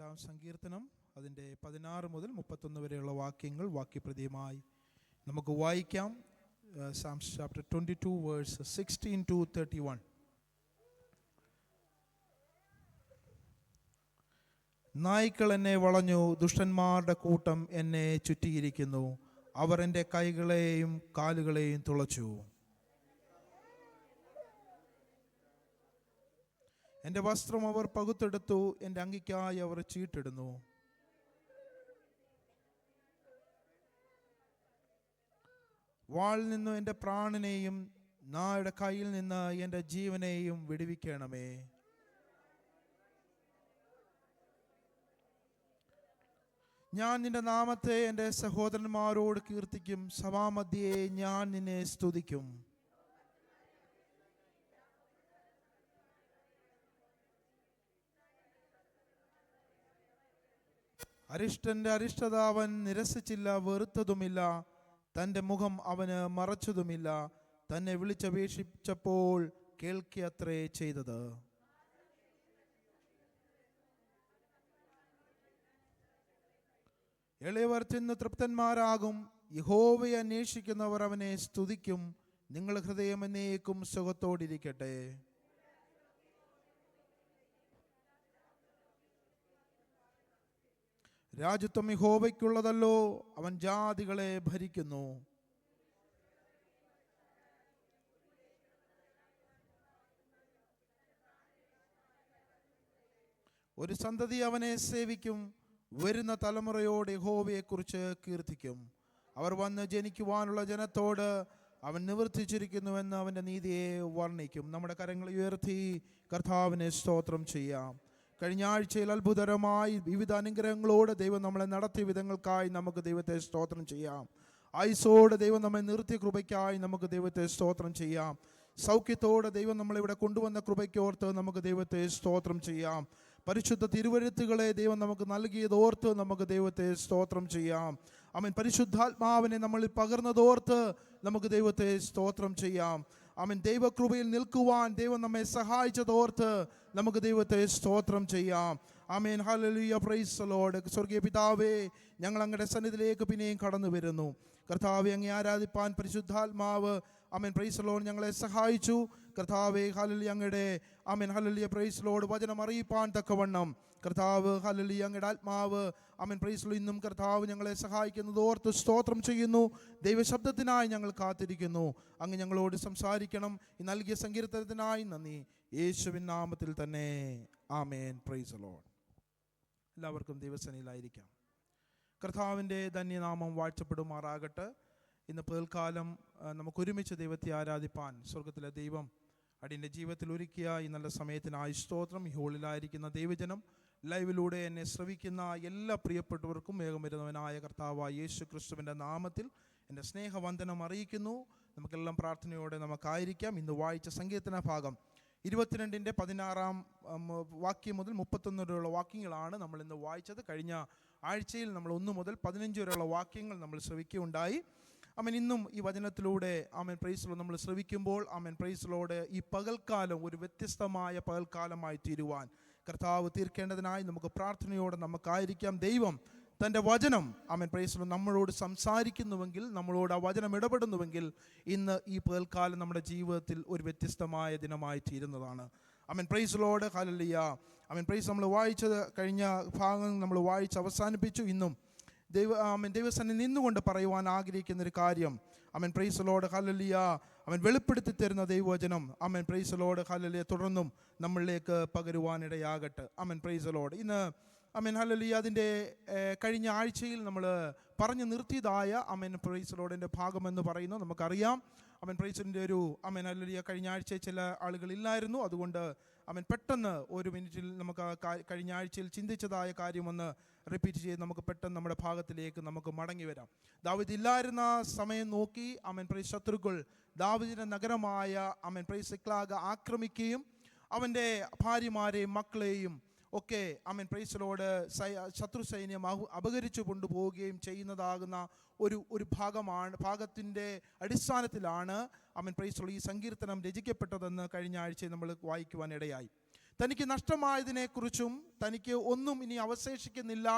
7 സങ്കീർത്തനം അതിൻ്റെ 16 മുതൽ 31 വരെയുള്ള വാക്യങ്ങൾ വാക്യപ്രതിയുമായി നമുക്ക് വായിക്കാം. Psalms chapter 22 verse 16 to 31. നായ്ക്കൾ എന്നെ വളഞ്ഞു, ദുഷ്ടന്മാരുടെ കൂട്ടം എന്നെ ചുറ്റിയിരിക്കുന്നു. അവർ എൻ്റെ കൈകളെയും കാലുകളെയും തുളച്ചു. എൻ്റെ വസ്ത്രം അവർ പകുത്തെടുത്തു, എൻ്റെ അങ്കിക്കായി അവർ ചീട്ടിടുന്നു. വാളിൽ നിന്നു എൻ്റെ പ്രാണനെയും നായുടെ കയ്യിൽ നിന്ന് എൻ്റെ ജീവനെയും വിടുവിക്കണമേ. ഞാൻ നിന്റെ നാമത്തെ എൻ്റെ സഹോദരന്മാരോട് കീർത്തിക്കും, സഭാമധ്യേ ഞാൻ നിന്നെ സ്തുതിക്കും. അരിഷ്ടന്റെ അരിഷ്ടത അവൻ നിരസിച്ചില്ല, വെറുത്തതുമില്ല. തൻ്റെ മുഖം അവന് മറച്ചതുമില്ല. തന്നെ വിളിച്ചപേക്ഷിച്ചപ്പോൾ കേൾക്കത്രേ ചെയ്തത്. എളിയവർ തിന്ന് തൃപ്തന്മാരാകും. യഹോവയെ അന്വേഷിക്കുന്നവർ അവനെ സ്തുതിക്കും. നിങ്ങളുടെ ഹൃദയം എന്നേക്കും സുഖത്തോടിരിക്കട്ടെ. രാജ്യത്വം യഹോവയ്ക്കുള്ളതല്ലോ, അവൻ ജാതികളെ ഭരിക്കുന്നു. ഒരു സന്തതി അവനെ സേവിക്കും. വരുന്ന തലമുറയോട് യഹോവയെക്കുറിച്ച് കീർത്തിക്കും. അവർ വന്ന് ജനിക്കുവാനുള്ള ജനത്തോട് അവൻ നിവർത്തിച്ചിരിക്കുന്നുവെന്ന് അവൻ്റെ നീതിയെ വർണ്ണിക്കും. നമ്മുടെ കരങ്ങൾ ഉയർത്തി കർത്താവിനെ സ്തോത്രം ചെയ്യാം. കഴിഞ്ഞ ആഴ്ചയിൽ അത്ഭുതകരമായി വിവിധ അനുഗ്രഹങ്ങളോട് ദൈവം നമ്മളെ നടത്തിയ വിധങ്ങൾക്കായി നമുക്ക് ദൈവത്തെ സ്തോത്രം ചെയ്യാം. ആയുസ്സോടെ ദൈവം നമ്മെ നിർത്തിയ കൃപയ്ക്കായി നമുക്ക് ദൈവത്തെ സ്തോത്രം ചെയ്യാം. സൗഖ്യത്തോടെ ദൈവം നമ്മളിവിടെ കൊണ്ടുവന്ന കൃപയ്ക്കോർത്ത് നമുക്ക് ദൈവത്തെ സ്തോത്രം ചെയ്യാം. പരിശുദ്ധ തിരുവെഴുത്തുകളെ ദൈവം നമുക്ക് നൽകിയതോർത്ത് നമുക്ക് ദൈവത്തെ സ്തോത്രം ചെയ്യാം. ആമേൻ. പരിശുദ്ധാത്മാവിനെ നമ്മളിൽ പകർന്നതോർത്ത് നമുക്ക് ദൈവത്തെ സ്തോത്രം ചെയ്യാം. ആമേൻ. ദൈവകൃപയിൽ നിൽക്കുവാൻ ദൈവം നമ്മെ സഹായിച്ചതോർത്ത് നമുക്ക് ദൈവത്തെ സ്തോത്രം ചെയ്യാം. ആമേൻ. ഹല്ലേലൂയ, പ്രൈസ് ദി ലോർഡ്. സ്വർഗീയ പിതാവേ, ഞങ്ങൾ അങ്ങയുടെ സന്നിധിയിലേക്ക് പിന്നെയും കടന്നു വരുന്നു. കർത്താവെ, അങ്ങേ ആരാധിപ്പാൻ പരിശുദ്ധാത്മാവ് ആമേൻ പ്രൈസ് ദി ലോർഡ് ഞങ്ങളെ സഹായിച്ചു. കർത്താവെ, ഹല്ലേലൂയ, അങ്ങയുടെ ആമേൻ ഹല്ലേലൂയ പ്രൈസ് ദി ലോർഡ് വചനം അറിയിപ്പാൻ തക്കവണ്ണം കർത്താവ് ഹല്ലേലൂയ അങ്ങയുടെ ആത്മാവ് ആമേൻ പ്രൈസ് ദി ലോർഡ് ഇന്നും കർത്താവ് ഞങ്ങളെ സഹായിക്കുന്നത് ഓർത്ത് സ്തോത്രം ചെയ്യുന്നു. ദൈവശബ്ദത്തിനായി ഞങ്ങൾ കാത്തിരിക്കുന്നു. അങ്ങ് ഞങ്ങളോട് സംസാരിക്കണം. ഈ നൽകിയ സങ്കീർത്തനത്തിനായി നന്ദി. യേശുവിൻ നാമത്തിൽ തന്നെ ആമേൻ. Praise the Lord. എല്ലാവർക്കും ദൈവസന്നിധിയിലായിരിക്കാം. കർത്താവിൻ്റെ ധന്യനാമം വാഴ്ത്തപ്പെടുമാറാകട്ടെ. ഇന്ന് പകൽക്കാലം നമുക്കൊരുമിച്ച് ദൈവത്തെ ആരാധിപ്പാൻ സ്വർഗത്തിലെ ദൈവം അടിയൻ്റെ ജീവിതത്തിൽ ഒരുക്കിയ ഈ നല്ല സമയത്തിനായി സ്തോത്രം. ഈ ഹോളിലായിരിക്കുന്ന ദൈവജനം, ലൈവിലൂടെ എന്നെ ശ്രവിക്കുന്ന എല്ലാ പ്രിയപ്പെട്ടവർക്കും വേഗം വരുന്നവനായ കർത്താവായ യേശു ക്രിസ്തുവിൻ്റെ നാമത്തിൽ എൻ്റെ സ്നേഹവന്ദനം അറിയിക്കുന്നു. നമുക്കെല്ലാം പ്രാർത്ഥനയോടെ നമുക്കായിരിക്കാം. ഇന്ന് വായിച്ച സങ്കീർത്തന ഭാഗം 22-ന്റെ 16-ാം വാക്യം മുതൽ 31 വരെയുള്ള വാക്യങ്ങളാണ് നമ്മൾ ഇന്ന് വായിച്ചത്. കഴിഞ്ഞ ആഴ്ചയിൽ നമ്മൾ 1 മുതൽ 15 വരെയുള്ള വാക്യങ്ങൾ നമ്മൾ ശ്രവിക്കുകയുണ്ടായി. ആമേൻ. ഇന്നും ഈ വചനത്തിലൂടെ ആമേൻ പ്രൈസ് ദി ലോർഡ് നമ്മൾ ശ്രവിക്കുമ്പോൾ ആമേൻ പ്രൈസ് ദി ലോർഡ് ഈ പകൽക്കാലം ഒരു വ്യത്യസ്തമായ പകൽക്കാലമായി തീരുവാൻ കർത്താവ് തീർക്കേണ്ടതിനായി നമുക്ക് പ്രാർത്ഥനയോടെ നമുക്കായിരിക്കാം. ദൈവം തൻ്റെ വചനം ആമേൻ പ്രൈസ് ദി ലോർഡ് നമ്മളോട് സംസാരിക്കുന്നുവെങ്കിൽ, നമ്മളോട് ആ വചനം ഇടപെടുന്നുവെങ്കിൽ ഇന്ന് ഈ പകൽക്കാലം നമ്മുടെ ജീവിതത്തിൽ ഒരു വ്യത്യസ്തമായ ദിനമായി തീരുന്നതാണ്. ആമേൻ പ്രൈസ് ദി ലോർഡ്. ഹല്ലേലൂയ. ആമേൻ പ്രൈസ്. നമ്മൾ വായിച്ചത് കഴിഞ്ഞ ഭാഗം നമ്മൾ വായിച്ച് അവസാനിപ്പിച്ചു. ഇന്നും ദൈവസന്നിധിയിൽ നിന്നുകൊണ്ട് പറയുവാൻ ആഗ്രഹിക്കുന്നൊരു കാര്യം ആമേൻ പ്രൈസ് ദി ലോർഡ്. ഹല്ലേലൂയ. അവൻ വെളിപ്പെടുത്തി തരുന്ന ദൈവവചനം ആമേൻ പ്രൈസ് ദി ലോർഡ്. ഹല്ലേലൂയ. തുടർന്നും നമ്മളിലേക്ക് പകരുവാനിടയാകട്ടെ. ആമേൻ പ്രൈസ് ദി ലോർഡ്. ഇന്ന് ആമേൻ ഹല്ലേലൂയ അതിൻ്റെ കഴിഞ്ഞ ആഴ്ചയിൽ നമ്മൾ പറഞ്ഞു നിർത്തിയതായ ആമേൻ പ്രൈസ് ദി ലോർഡിൻ്റെ ഭാഗമെന്ന് പറയുന്നത് നമുക്കറിയാം. ആമേൻ പ്രൈസിൻ്റെ ഒരു ആമേൻ ഹല്ലേലൂയ കഴിഞ്ഞ ആഴ്ചയിൽ ചില ആളുകളില്ലായിരുന്നു. അതുകൊണ്ട് ആമേൻ പെട്ടെന്ന് ഒരു മിനിറ്റിൽ നമുക്ക് കഴിഞ്ഞ ആഴ്ചയിൽ ചിന്തിച്ചതായ കാര്യമൊന്ന് റിപ്പീറ്റ് ചെയ്ത് നമുക്ക് പെട്ടെന്ന് നമ്മുടെ ഭാഗത്തിലേക്ക് നമുക്ക് മടങ്ങി വരാം. ദാവീദ് ഇല്ലായിരുന്ന സമയം നോക്കി ആമേൻ പ്രൈസ് ശത്രുക്കൾ ദാവീദിൻ്റെ നഗരമായ ആമേൻ പ്രൈസ് സിക്ലാഗ് ആക്രമിക്കുകയും അവൻ്റെ ഭാര്യമാരെയും മക്കളെയും ഒക്കെ ആമേൻ പ്രൈസ് ദി ലോർഡ് ശത്രു സൈന്യം അപഹരിച്ചു കൊണ്ടുപോവുകയും ചെയ്യുന്നതാകുന്ന ഒരു ഭാഗത്തിൻ്റെ അടിസ്ഥാനത്തിലാണ് ആമേൻ പ്രൈസ് ദി ലോർഡ് ഈ സങ്കീർത്തനം രചിക്കപ്പെട്ടതെന്ന് കഴിഞ്ഞ ആഴ്ച നമ്മൾ വായിക്കുവാനിടയായി. തനിക്ക് നഷ്ടമായതിനെക്കുറിച്ചും തനിക്ക് ഒന്നും ഇനി അവശേഷിക്കുന്നില്ല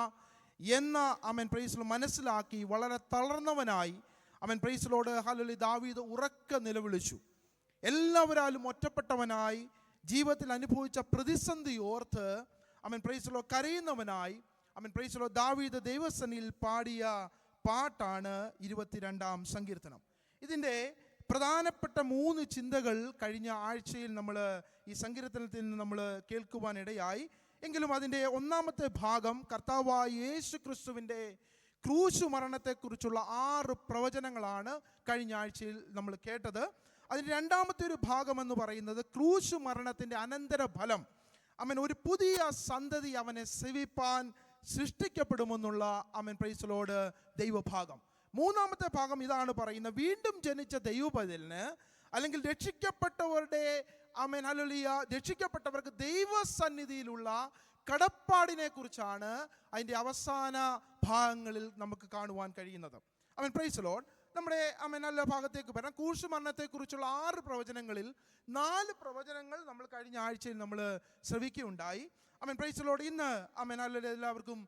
എന്ന അവൻ പ്രൈസിൽ മനസ്സിലാക്കി വളരെ തളർന്നവനായി അവൻ പ്രൈസിലോട് ഹല്ലേലൂയ ദാവീദ് ഉറക്കെ നിലവിളിച്ചു. എല്ലാവരാലും ഒറ്റപ്പെട്ടവനായി ജീവിതത്തിൽ അനുഭവിച്ച പ്രതിസന്ധി ഓർത്ത് അവൻ പ്രൈസിലോ കരയുന്നവനായി അവൻ പ്രൈസിലോ ദാവീദ് ദൈവസന്നിധിയിൽ പാടിയ പാട്ടാണ് 22-ാം സങ്കീർത്തനം. ഇതിൻ്റെ പ്രധാനപ്പെട്ട 3 ചിന്തകൾ കഴിഞ്ഞ ആഴ്ചയിൽ നമ്മൾ ഈ സങ്കീർത്തനത്തിൽ നിന്ന് നമ്മൾ കേൾക്കുവാനിടയായി. എങ്കിലും അതിൻ്റെ ഒന്നാമത്തെ ഭാഗം കർത്താവായ യേശു ക്രിസ്തുവിൻ്റെ ക്രൂശ് മരണത്തെക്കുറിച്ചുള്ള 6 പ്രവചനങ്ങളാണ് കഴിഞ്ഞ ആഴ്ചയിൽ നമ്മൾ കേട്ടത്. അതിൻ്റെ രണ്ടാമത്തെ ഒരു ഭാഗം എന്ന് പറയുന്നത് ക്രൂശ് മരണത്തിൻ്റെ അനന്തര ഫലം, അവൻ ഒരു പുതിയ സന്തതി അവനെ സേവിപ്പാൻ സൃഷ്ടിക്കപ്പെടുമെന്നുള്ള അവൻ പ്രൈസലോട് ദൈവഭാഗം. മൂന്നാമത്തെ ഭാഗം ഇതാണ് പറയുന്നത്, വീണ്ടും ജനിച്ച ദൈവപൈതലിന് അല്ലെങ്കിൽ രക്ഷിക്കപ്പെട്ടവരുടെ ആമേൻ ഹല്ലേലൂയ രക്ഷിക്കപ്പെട്ടവർക്ക് ദൈവസന്നിധിയിലുള്ള കടപ്പാടിനെ കുറിച്ചാണ് അതിൻ്റെ അവസാന ഭാഗങ്ങളിൽ നമുക്ക് കാണുവാൻ കഴിയുന്നത്. ആമേൻ പ്രൈസ് ലോർഡ്. നമ്മുടെ ആമേൻ നല്ല ഭാഗത്തേക്ക് വരാം. ക്രൂശ് മരണത്തെക്കുറിച്ചുള്ള 6 പ്രവചനങ്ങളിൽ 4 പ്രവചനങ്ങൾ നമ്മൾ കഴിഞ്ഞ ആഴ്ചയിൽ നമ്മൾ ശ്രവിക്കുകയുണ്ടായി. ആമേൻ പ്രൈസ് ലോർഡ്. ഇന്ന് ആമേൻ ഹല്ലേലൂയ എല്ലാവർക്കും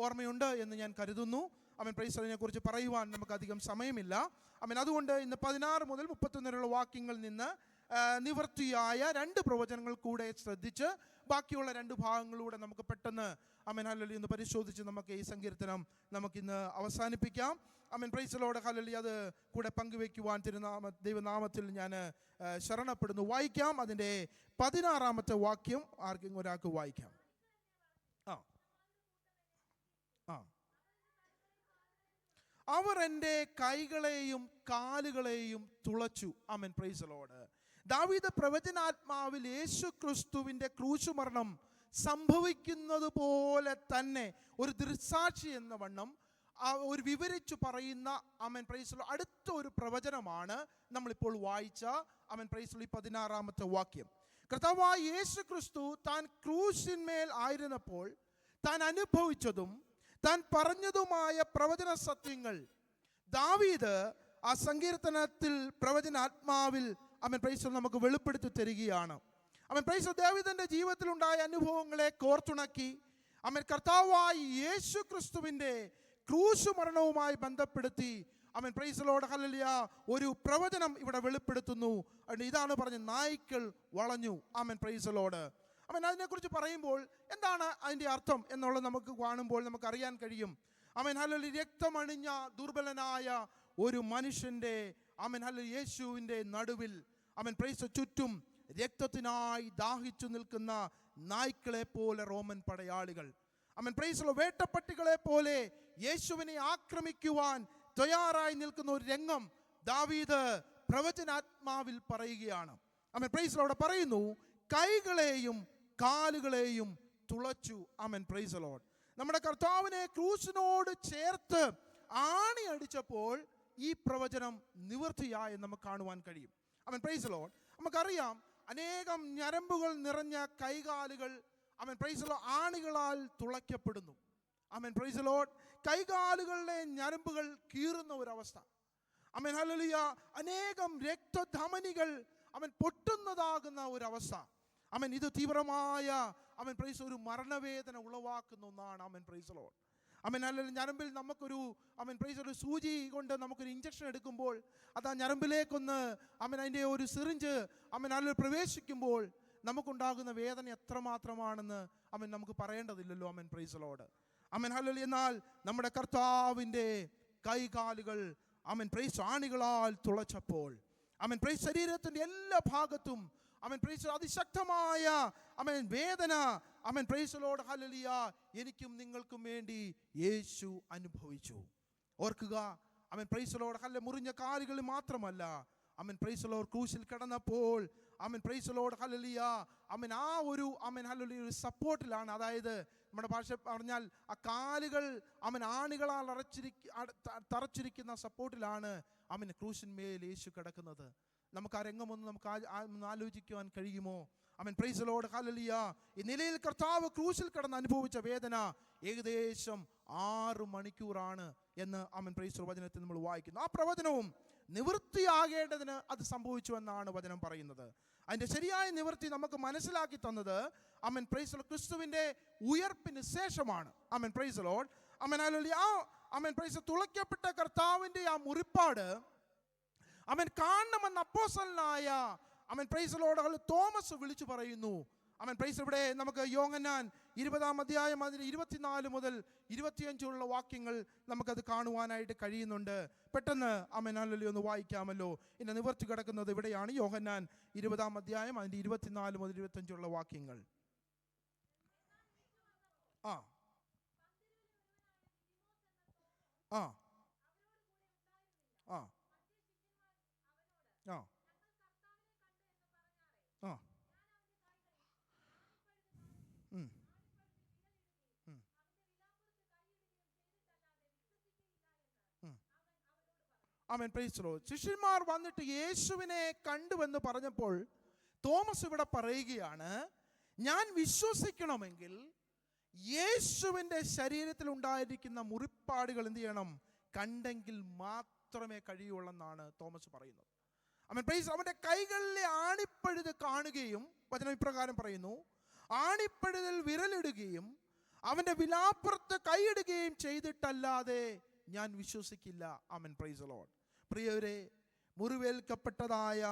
ഓർമ്മയുണ്ട് എന്ന് ഞാൻ കരുതുന്നു. ആമേൻ പ്രൈസ് ലോർഡിനെ കുറിച്ച് പറയുവാൻ നമുക്ക് അധികം സമയമില്ല. ആമേൻ അതുകൊണ്ട് ഇന്ന് 16 മുതൽ 31 വരെയുള്ള വാക്യങ്ങളിൽ നിന്ന് നിവൃത്തിയായ 2 പ്രവചനങ്ങൾ കൂടെ ശ്രദ്ധിച്ച് ബാക്കിയുള്ള 2 ഭാഗങ്ങളിലൂടെ നമുക്ക് പെട്ടെന്ന് ആമേൻ ഹല്ലേലൂയ ഒന്ന് പരിശോധിച്ച് നമുക്ക് ഈ സങ്കീർത്തനം നമുക്കിന്ന് അവസാനിപ്പിക്കാം. ആമേൻ പ്രൈസ് ലോർഡ്. ഹല്ലേലൂയ അത് കൂടെ പങ്കുവെക്കുവാൻ ദൈവനാമത്തിൽ ഞാൻ ശരണപ്പെടുന്നു. വായിക്കാം. അതിൻ്റെ 16-ാമത്തെ വാക്യം ആർക്കെങ്കിലും ഒരാൾക്ക് വായിക്കാം. അവർ എൻ്റെ കൈകളെയും കാലുകളെയും തുളച്ചു. ആമേൻ പ്രൈസ് ലോർഡ്. ദാവീദ് പ്രവചനാത്മാവിൽ യേശു ക്രിസ്തുവിൻ്റെ ക്രൂശ് മരണം സംഭവിക്കുന്നത് പോലെ തന്നെ ഒരു ദൃക്സാക്ഷി എന്ന വണ്ണം ഒരു വിവരിച്ചു പറയുന്ന ആമേൻ പ്രൈസ് ലോർഡ് അടുത്ത ഒരു പ്രവചനമാണ് നമ്മളിപ്പോൾ വായിച്ച ആമേൻ പ്രൈസ് ലോർഡ് 16-ാമത്തെ വാക്യം. കർത്താവായ യേശു ക്രിസ്തു താൻ ക്രൂശിന്മേൽ ആയിരുന്നപ്പോൾ താൻ അനുഭവിച്ചതും താൻ പറഞ്ഞതുമായ പ്രവചന സത്യങ്ങൾ ദാവീദ് ആ സങ്കീർത്തനത്തിൽ പ്രവചനാത്മാവിൽ ആമേൻ പ്രൈസ് ലോർഡ് നമുക്ക് വെളിപ്പെടുത്തി തരികയാണ്. ആമേൻ പ്രൈസ് ലോർഡ്. ദാവീദിന്റെ ജീവിതത്തിലുണ്ടായ അനുഭവങ്ങളെ കോർത്തുണക്കി ആമേൻ കർത്താവായ യേശു ക്രിസ്തുവിൻ്റെ ക്രൂശ് മരണവുമായി ബന്ധപ്പെടുത്തി ആമേൻ പ്രൈസ് ലോർഡ് ഹല്ലേലൂയ ഒരു പ്രവചനം ഇവിടെ വെളിപ്പെടുത്തുന്നു. ഇതാണ് പറഞ്ഞത്, നായ്ക്കൾ വളഞ്ഞു. ആമേൻ പ്രൈസ് ലോർഡ്. ആമേൻ അതിനെക്കുറിച്ച് പറയുമ്പോൾ എന്താണ് അതിൻ്റെ അർത്ഥം എന്നുള്ളത് നമുക്ക് കാണുമ്പോൾ നമുക്കറിയാൻ കഴിയും. ആമേൻ ഹല്ലേലൂയ രക്തമണിഞ്ഞ ദുർബലനായ ഒരു മനുഷ്യൻ്റെ ആമേൻ ഹല്ലേലൂയ യേശുവിൻ്റെ നടുവിൽ ആമേൻ പ്രൈസ് ചുറ്റും രക്തത്തിനായി ദാഹിച്ചു നിൽക്കുന്ന നായ്ക്കളെ പോലെ റോമൻ പടയാളികൾ ആമേൻ പ്രൈസ് ലോർഡ് വേട്ടപ്പട്ടികളെ പോലെ യേശുവിനെ ആക്രമിക്കുവാൻ തയ്യാറായി നിൽക്കുന്ന ഒരു രംഗം ദാവീദ് പ്രവചനാത്മാവിൽ പറയുകയാണ്. ആമേൻ പ്രൈസ് ലോർഡ് പറയുന്നു, കൈകളെയും കാലുകളെയും തുളച്ചു. ആമേൻ പ്രൈസ് ലോർഡ്. നമ്മുടെ കർത്താവിനെ ക്രൂശിനോട് ചേർത്ത് ആണി അടിച്ചപ്പോൾ ഈ പ്രവചനം നിവൃത്തിയായി നമുക്ക് കാണുവാൻ കഴിയും. ആമേൻ പ്രൈസ് ലോർഡ്. നമുക്കറിയാം, അനേകം ഞരമ്പുകൾ നിറഞ്ഞ കൈകാലുകൾ ആമേൻ പ്രൈസ് ലോർഡ് ആണികളാൽ തുളയ്ക്കപ്പെടുന്നു. ആമേൻ പ്രൈസ് ലോർഡ്. കൈകാലുകളുടെ ഞരമ്പുകൾ കീറുന്ന ഒരവസ്ഥ. Amen hallelujah. അനേകം രക്തധമനികൾ അവൻ പൊട്ടുന്നതാകുന്ന ഒരവസ്ഥ. ആമേൻ ഇത് തീവ്രമായ ആമേൻ പ്രൈസ് ഒരു മരണവേദന ഉളവാക്കുന്ന ഒന്നാണ്. ആമേൻ പ്രൈസ് ലോർഡ്. ആമേൻ ഹല്ലേലൂയ. ഞരമ്പിൽ നമുക്കൊരു ആമേൻ പ്രൈസ് ഒരു സൂചി കൊണ്ട് നമുക്കൊരു ഇഞ്ചക്ഷൻ എടുക്കുമ്പോൾ അത് ആ ഞരമ്പിലേക്കൊന്ന് ആമേൻ അതിൻ്റെ ഒരു സിറിഞ്ച് ആമേൻ ഹല്ലേലൂയ പ്രവേശിക്കുമ്പോൾ നമുക്കുണ്ടാകുന്ന വേദന എത്രമാത്രമാണെന്ന് ആമേൻ നമുക്ക് പറയേണ്ടതില്ലല്ലോ. ആമേൻ പ്രൈസ് ലോർഡ്. ആമേൻ ഹല്ലേലൂയ. എന്നാൽ നമ്മുടെ കർത്താവിൻ്റെ കൈകാലുകൾ ആമേൻ പ്രൈസ് ആണികളാൽ തുളച്ചപ്പോൾ ആമേൻ പ്രൈസ് ശരീരത്തിൻ്റെ എല്ലാ ഭാഗത്തും ആമേൻ പ്രൈസ് അതിശക്തമായ ആമേൻ വേദന ആമേൻ പ്രൈസ് ലോർഡ് ഹല്ലേലൂയ എനിക്കും നിങ്ങൾക്കും വേണ്ടി യേശു അനുഭവിച്ചു. ഓർക്കുക, ആമേൻ പ്രൈസ് ലോർഡ് ഹല്ലേലൂയ മുറിഞ്ഞ കാലുകൾ മാത്രമല്ല, ആമേൻ പ്രൈസ് ലോർഡ് ക്രൂശിൽ കിടന്നപ്പോൾ ആമേൻ പ്രൈസ് ലോർഡ് ഹല്ലേലൂയ ആമേൻ ആ ഒരു ആമേൻ ഹല്ലേലൂയ ഒരു സപ്പോർട്ടിലാണ്. അതായത് നമ്മുടെ ഭാഷ പറഞ്ഞാൽ ആ കാലുകൾ ആമേൻ ആണികളാൽ തറച്ചിരിക്കുന്ന സപ്പോർട്ടിലാണ് ആമേൻ ക്രൂശിന്മേൽ യേശു കിടക്കുന്നത്. നമുക്ക് ആ രംഗമൊന്ന് നമുക്ക് ആലോചിക്കുവാൻ കഴിയുമോ? ആമേൻ പ്രൈസ് ലോർഡ് ഹല്ലേലൂയ. ഈ നിലയിൽ കർത്താവ് ക്രൂശിൽ കിടന്ന് അനുഭവിച്ച വേദന ഏകദേശം 6 മണിക്കൂറാണ് എന്ന് ആമേൻ പ്രൈസ് വചനത്തിൽ നമ്മൾ വായിക്കുന്നു. ആ പ്രവചനവും നിവൃത്തിയാകേണ്ടതിന് അത് സംഭവിച്ചു എന്നാണ് വചനം പറയുന്നത്. അതിൻ്റെ ശരിയായ നിവൃത്തി നമുക്ക് മനസ്സിലാക്കി തന്നത് ആമേൻ പ്രൈസ് ലോർഡ് ക്രിസ്തുവിൻ്റെ ഉയർപ്പിന് ശേഷമാണ്. ആമേൻ പ്രൈസ് ലോർഡ്. ആമേൻ ഹല്ലേലൂയ. ആമേൻ പ്രൈസ് തുളയ്ക്കപ്പെട്ട കർത്താവിൻ്റെ ആ മുറിപ്പാട് ആമേൻ കാണണമെന്ന് അപ്പോസ്തലനായ ആമേൻ പ്രൈസ് ലോർഡ് തോമസ് വിളിച്ചു പറയുന്നു. ആമേൻ പ്രൈസ്. ഇവിടെ നമുക്ക് യോഹന്നാൻ 20-ാം അധ്യായം അതിന് 24 മുതൽ 25 വാക്യങ്ങൾ നമുക്കത് കാണുവാനായിട്ട് കഴിയുന്നുണ്ട്. പെട്ടെന്ന് ആമേൻ ഹല്ലേലൂയ ഒന്ന് വായിക്കാമല്ലോ. ഇതിൻ്റെ നിവർത്തി കിടക്കുന്നത് ഇവിടെയാണ്. യോഹന്നാൻ 20-ാം അധ്യായം അതിൻ്റെ 24 മുതൽ 25 വാക്യങ്ങൾ. ആ ആ ആ ആ ആ ആമേൻ പ്രൈസ് ദി ലോർഡ്. ശിഷ്യന്മാർ വന്നിട്ട് യേശുവിനെ കണ്ടുവെന്ന് പറഞ്ഞപ്പോൾ തോമസ് ഇവിടെ പറയുകയാണ്, ഞാൻ വിശ്വസിക്കണമെങ്കിൽ യേശുവിൻ്റെ ശരീരത്തിൽ ഉണ്ടായിരിക്കുന്ന മുറിപ്പാടുകൾ എന്ത് ചെയ്യണം? കണ്ടെങ്കിൽ മാത്രമേ കഴിയുള്ളെന്നാണ് തോമസ് പറയുന്നത്. ആമേൻ പ്രൈസ്. അവൻ്റെ കൈകളിലെ ആണിപ്പഴുത് കാണുകയും വചനം ഇപ്രകാരം പറയുന്നു, ആണിപ്പഴുതിൽ വിരലിടുകയും അവൻ്റെ വിലാപ്പുറത്ത് കൈയിടുകയും ചെയ്തിട്ടല്ലാതെ ഞാൻ വിശ്വസിക്കില്ല. ആമേൻ പ്രൈസ് ദി ലോർഡ്. പ്രിയവരെ, മുറിവേൽക്കപ്പെട്ടതായ